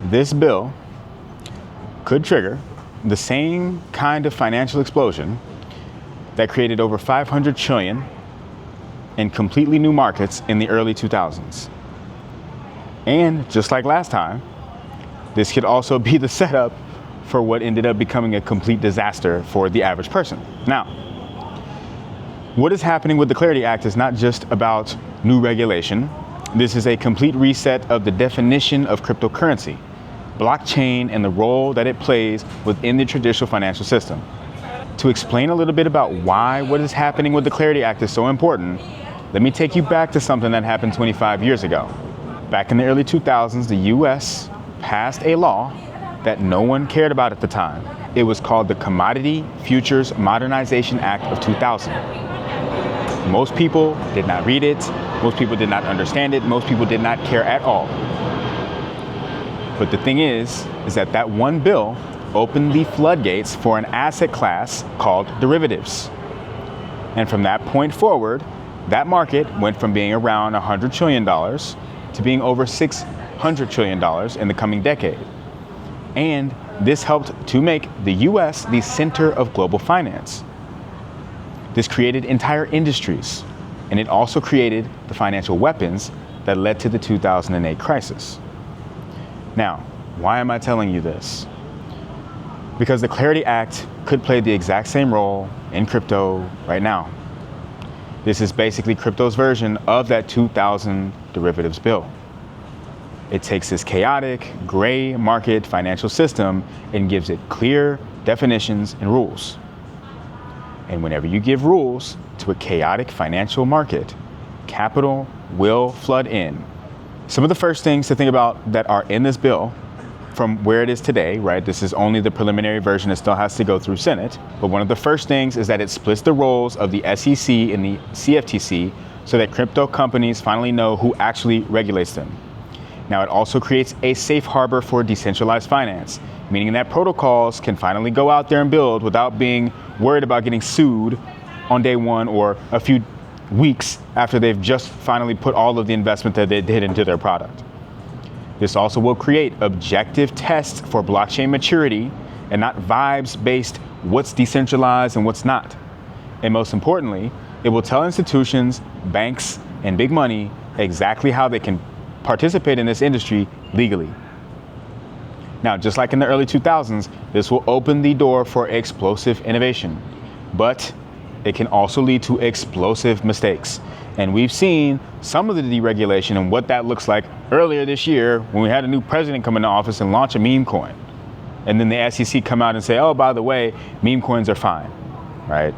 This bill could trigger the same kind of financial explosion that created over 500 trillion in completely new markets in the early 2000s. And just like last time, this could also be the setup for what ended up becoming a complete disaster for the average person. Now, what is happening with the Clarity Act is not just about new regulation. This is a complete reset of the definition of cryptocurrency, blockchain, and the role that it plays within the traditional financial system. To explain a little bit about why what is happening with the Clarity Act is so important, let me take you back to something that happened 25 years ago. Back in the early 2000s, the US passed a law that no one cared about at the time. It was called the Commodity Futures Modernization Act of 2000. Most people did not read it. Most people did not understand it. Most people did not care at all. But the thing is that that one bill opened the floodgates for an asset class called derivatives. And from that point forward, that market went from being around $100 trillion to being over $600 trillion in the coming decade. And this helped to make the US the center of global finance. This created entire industries, and it also created the financial weapons that led to the 2008 crisis. Now, why am I telling you this? Because the Clarity Act could play the exact same role in crypto right now. This is basically crypto's version of that 2000 derivatives bill. It takes this chaotic, gray market financial system and gives it clear definitions and rules. And whenever you give rules to a chaotic financial market, capital will flood in. Some of the first things to think about that are in this bill from where it is today, right? This is only the preliminary version. It still has to go through Senate. But one of the first things is that it splits the roles of the SEC and the CFTC so that crypto companies finally know who actually regulates them. Now, it also creates a safe harbor for decentralized finance, meaning that protocols can finally go out there and build without being worried about getting sued on day one or a few weeks after they've just finally put all of the investment that they did into their product. This also will create objective tests for blockchain maturity and not vibes-based what's decentralized and what's not. And most importantly, it will tell institutions, banks, and big money exactly how they can participate in this industry legally. Now, just like in the early 2000s, this will open the door for explosive innovation, but it can also lead to explosive mistakes. And we've seen some of the deregulation and what that looks like earlier this year when we had a new president come into office and launch a meme coin. And then the SEC come out and say, oh, by the way, meme coins are fine, right?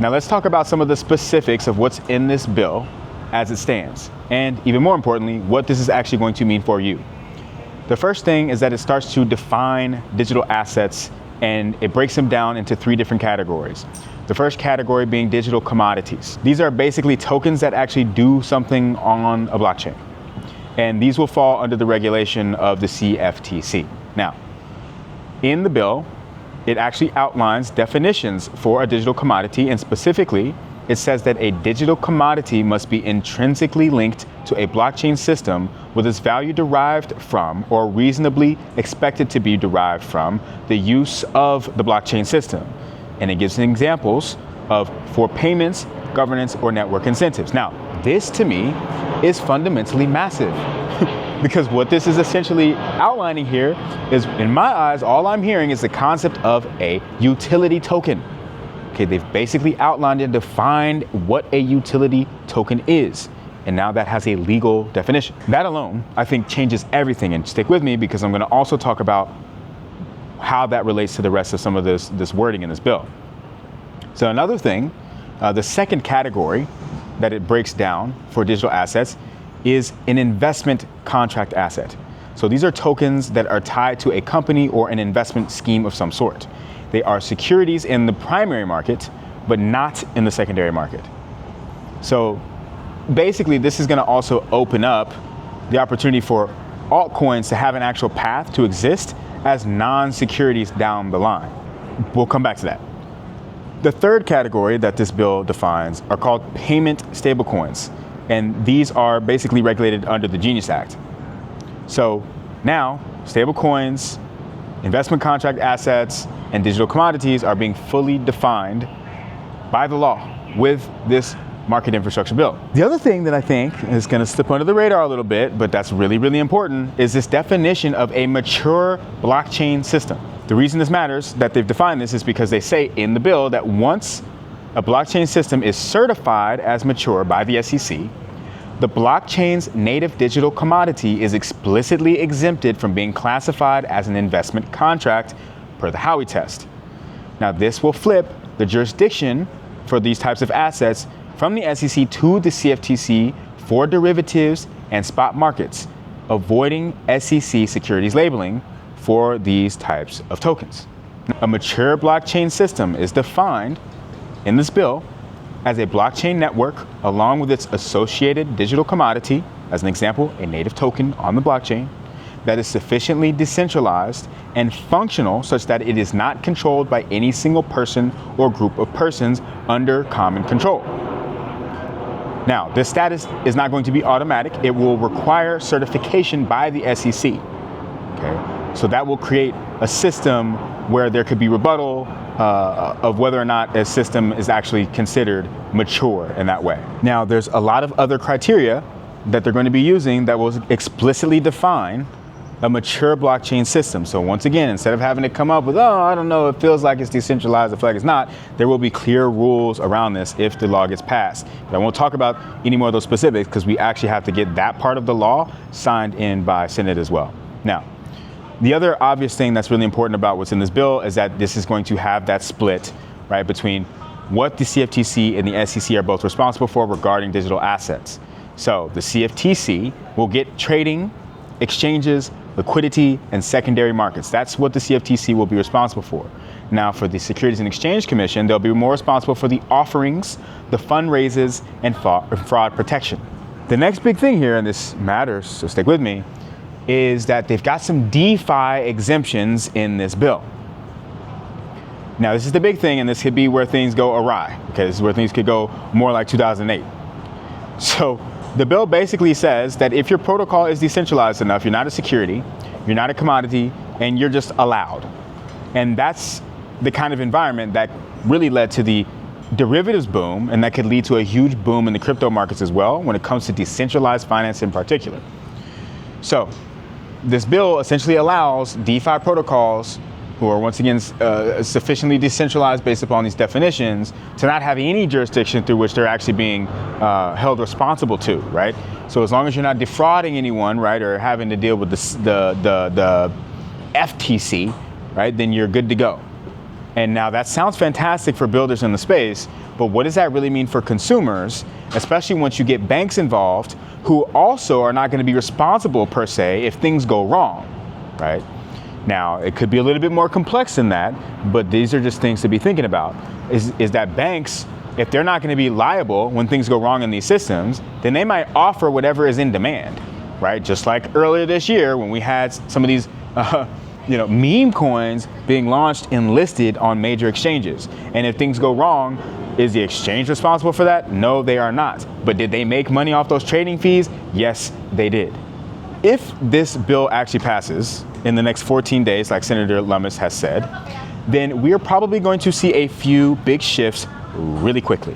Now let's talk about some of the specifics of what's in this bill as it stands. And even more importantly, what this is actually going to mean for you. The first thing is that it starts to define digital assets and it breaks them down into three different categories. The first category being digital commodities. These are basically tokens that actually do something on a blockchain. And these will fall under the regulation of the CFTC. Now, in the bill, it actually outlines definitions for a digital commodity, and specifically, it says that a digital commodity must be intrinsically linked to a blockchain system with its value derived from or reasonably expected to be derived from the use of the blockchain system. And it gives examples of for payments, governance, or network incentives. Now, this to me is fundamentally massive because what this is essentially outlining here is, in my eyes, all I'm hearing is the concept of a utility token. Okay, they've basically outlined and defined what a utility token is. And now that has a legal definition. That alone, I think, changes everything. And stick with me because I'm going to also talk about how that relates to the rest of some of this wording in this bill. So another thing, the second category that it breaks down for digital assets is an investment contract asset. So these are tokens that are tied to a company or an investment scheme of some sort. They are securities in the primary market, but not in the secondary market. So basically, this is going to also open up the opportunity for altcoins to have an actual path to exist as non-securities down the line. We'll come back to that. The third category that this bill defines are called payment stablecoins, and these are basically regulated under the Genius Act. So now, stablecoins, investment contract assets, and digital commodities are being fully defined by the law with this market infrastructure bill. The other thing that I think is going to slip under the radar a little bit, but that's really, really important, is this definition of a mature blockchain system. The reason this matters, that they've defined this, is because they say in the bill that once a blockchain system is certified as mature by the SEC, the blockchain's native digital commodity is explicitly exempted from being classified as an investment contract per the Howey test. Now, this will flip the jurisdiction for these types of assets from the SEC to the CFTC for derivatives and spot markets, avoiding SEC securities labeling for these types of tokens. A mature blockchain system is defined in this bill as a blockchain network along with its associated digital commodity, as an example, a native token on the blockchain, that is sufficiently decentralized and functional such that it is not controlled by any single person or group of persons under common control. Now, this status is not going to be automatic. It will require certification by the SEC. Okay? So that will create a system where there could be rebuttal of whether or not a system is actually considered mature in that way. Now, there's a lot of other criteria that they're going to be using that will explicitly define a mature blockchain system. So once again, instead of having to come up with, oh, I don't know, it feels like it's decentralized, it feels like it's not, there will be clear rules around this if the law gets passed. But I won't talk about any more of those specifics because we actually have to get that part of the law signed in by Senate as well. Now, the other obvious thing that's really important about what's in this bill is that this is going to have that split, right, between what the CFTC and the SEC are both responsible for regarding digital assets. So the CFTC will get trading, exchanges, liquidity, and secondary markets. That's what the CFTC will be responsible for. Now, for the Securities and Exchange Commission, they'll be more responsible for the offerings, the fundraisers, and fraud protection. The next big thing here, and this matters, so stick with me, is that they've got some DeFi exemptions in this bill. Now, this is the big thing, and this could be where things go awry. Okay, this is where things could go more like 2008. So the bill basically says that if your protocol is decentralized enough, you're not a security, you're not a commodity, and you're just allowed. And that's the kind of environment that really led to the derivatives boom, and that could lead to a huge boom in the crypto markets as well when it comes to decentralized finance in particular. So this bill essentially allows DeFi protocols who are once again sufficiently decentralized based upon these definitions to not have any jurisdiction through which they're actually being held responsible to, right? So as long as you're not defrauding anyone, right, or having to deal with the FTC, right, then you're good to go. And now that sounds fantastic for builders in the space, but what does that really mean for consumers, especially once you get banks involved who also are not going to be responsible per se if things go wrong, right? Now, it could be a little bit more complex than that, but these are just things to be thinking about, is that banks, if they're not going to be liable when things go wrong in these systems, then they might offer whatever is in demand, right? Just like earlier this year when we had some of these meme coins being launched and listed on major exchanges. And if things go wrong, is the exchange responsible for that? No, they are not. But did they make money off those trading fees? Yes, they did. If this bill actually passes in the next 14 days, like Senator Lummis has said, then we're probably going to see a few big shifts really quickly.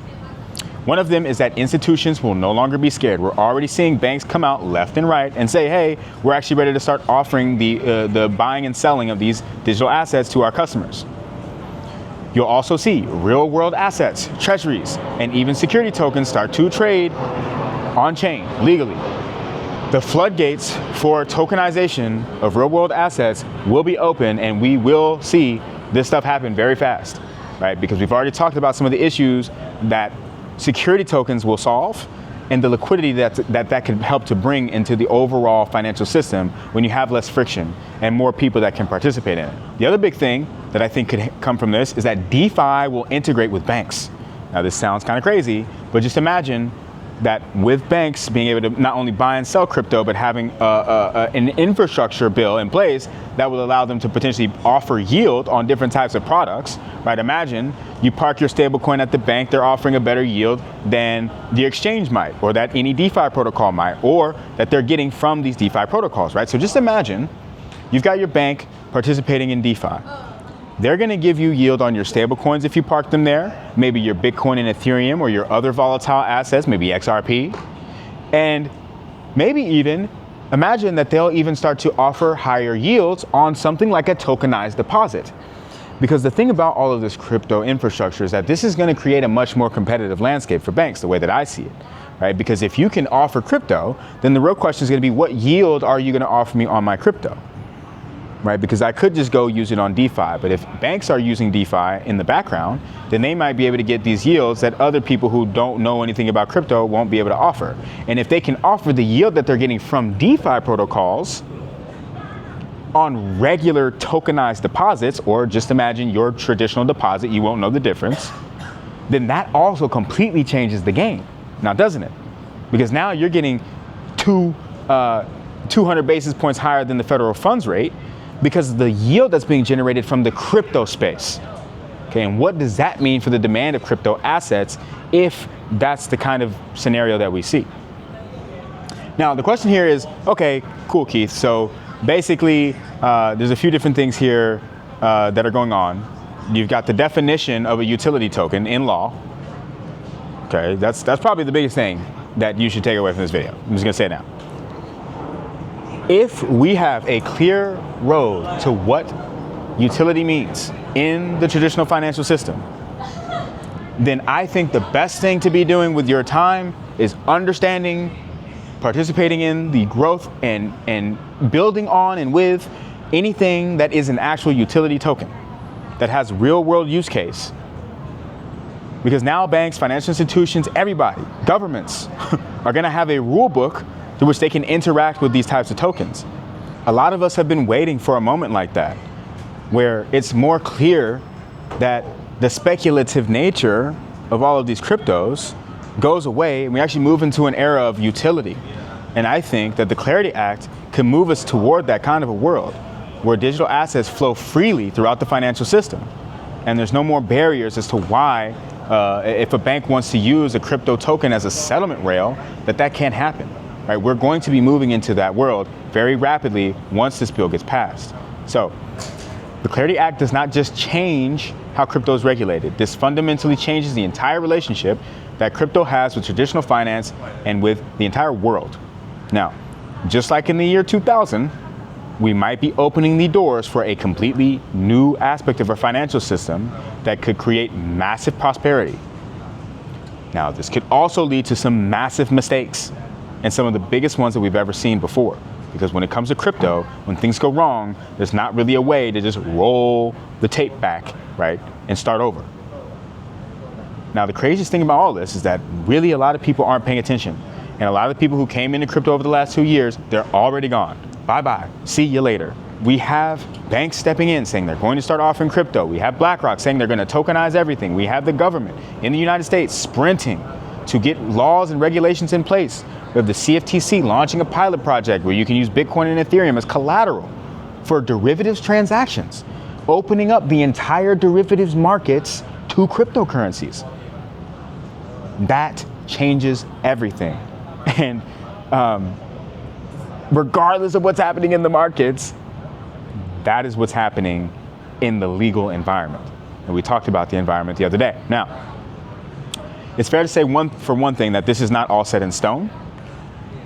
One of them is that institutions will no longer be scared. We're already seeing banks come out left and right and say, hey, we're actually ready to start offering the buying and selling of these digital assets to our customers. You'll also see real world assets, treasuries, and even security tokens start to trade on-chain legally. The floodgates for tokenization of real world assets will be open, and we will see this stuff happen very fast, right? Because we've already talked about some of the issues that security tokens will solve and the liquidity that can help to bring into the overall financial system when you have less friction and more people that can participate in it. The other big thing that I think could come from this is that DeFi will integrate with banks. Now, this sounds kind of crazy, but just imagine that with banks being able to not only buy and sell crypto, but having an infrastructure bill in place that will allow them to potentially offer yield on different types of products, right? Imagine you park your stablecoin at the bank, they're offering a better yield than the exchange might, or that any DeFi protocol might, or that they're getting from these DeFi protocols, right? So just imagine you've got your bank participating in DeFi. They're going to give you yield on your stablecoins if you park them there, maybe your Bitcoin and Ethereum or your other volatile assets, maybe XRP. And maybe even imagine that they'll even start to offer higher yields on something like a tokenized deposit. Because the thing about all of this crypto infrastructure is that this is going to create a much more competitive landscape for banks, the way that I see it, right? Because if you can offer crypto, then the real question is going to be, what yield are you going to offer me on my crypto? Right? Because I could just go use it on DeFi, but if banks are using DeFi in the background, then they might be able to get these yields that other people who don't know anything about crypto won't be able to offer. And if they can offer the yield that they're getting from DeFi protocols on regular tokenized deposits, or just imagine your traditional deposit, you won't know the difference, then that also completely changes the game. Now, doesn't it? Because now you're getting 200 basis points higher than the federal funds rate, because of the yield that's being generated from the crypto space. Okay, and what does that mean for the demand of crypto assets if that's the kind of scenario that we see? Now, the question here is, okay, cool, Keith. So basically, there's a few different things here that are going on. You've got the definition of a utility token in law. Okay, that's probably the biggest thing that you should take away from this video. I'm just gonna say it now. If we have a clear road to what utility means in the traditional financial system, then I think the best thing to be doing with your time is understanding, participating in the growth and building on and with anything that is an actual utility token that has real world use case. Because now banks, financial institutions, everybody, governments are gonna have a rule book through which they can interact with these types of tokens. A lot of us have been waiting for a moment like that, where it's more clear that the speculative nature of all of these cryptos goes away and we actually move into an era of utility. And I think that the Clarity Act can move us toward that kind of a world where digital assets flow freely throughout the financial system. And there's no more barriers as to why, if a bank wants to use a crypto token as a settlement rail, that can't happen. Right, we're going to be moving into that world very rapidly once this bill gets passed. So the Clarity Act does not just change how crypto is regulated. This fundamentally changes the entire relationship that crypto has with traditional finance and with the entire world. Now, just like in the year 2000, we might be opening the doors for a completely new aspect of our financial system that could create massive prosperity. Now, this could also lead to some massive mistakes, and some of the biggest ones that we've ever seen before. Because when it comes to crypto, when things go wrong, there's not really a way to just roll the tape back, right, and start over. Now, the craziest thing about all this is that really a lot of people aren't paying attention. And a lot of the people who came into crypto over the last 2 years, they're already gone. Bye-bye, see you later. We have banks stepping in saying they're going to start offering crypto. We have BlackRock saying they're going to tokenize everything. We have the government in the United States sprinting to get laws and regulations in place. We have the CFTC launching a pilot project where you can use Bitcoin and Ethereum as collateral for derivatives transactions, opening up the entire derivatives markets to cryptocurrencies. That changes everything. And regardless of what's happening in the markets, that is what's happening in the legal environment. And we talked about the environment the other day. Now, it's fair to say for one thing that this is not all set in stone.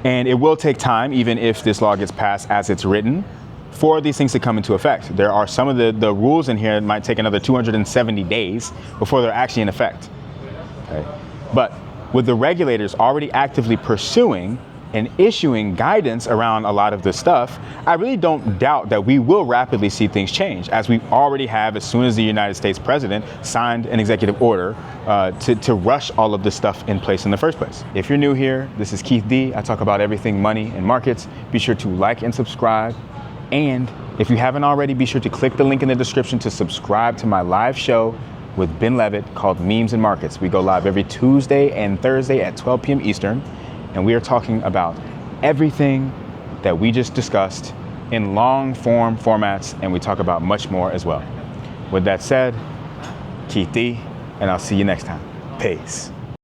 And it will take time, even if this law gets passed as it's written, for these things to come into effect. There are some of the rules in here that might take another 270 days before they're actually in effect. Okay? But with the regulators already actively pursuing and issuing guidance around a lot of this stuff, I really don't doubt that we will rapidly see things change, as we already have as soon as the United States president signed an executive order to rush all of this stuff in place in the first place. If you're new here, this is Keith D. I talk about everything money and markets. Be sure to like and subscribe. And if you haven't already, be sure to click the link in the description to subscribe to my live show with Ben Levitt called Memes and Markets. We go live every Tuesday and Thursday at 12 p.m. Eastern, and we are talking about everything that we just discussed in long form formats, and we talk about much more as well. With that said, Keith D, and I'll see you next time. Peace.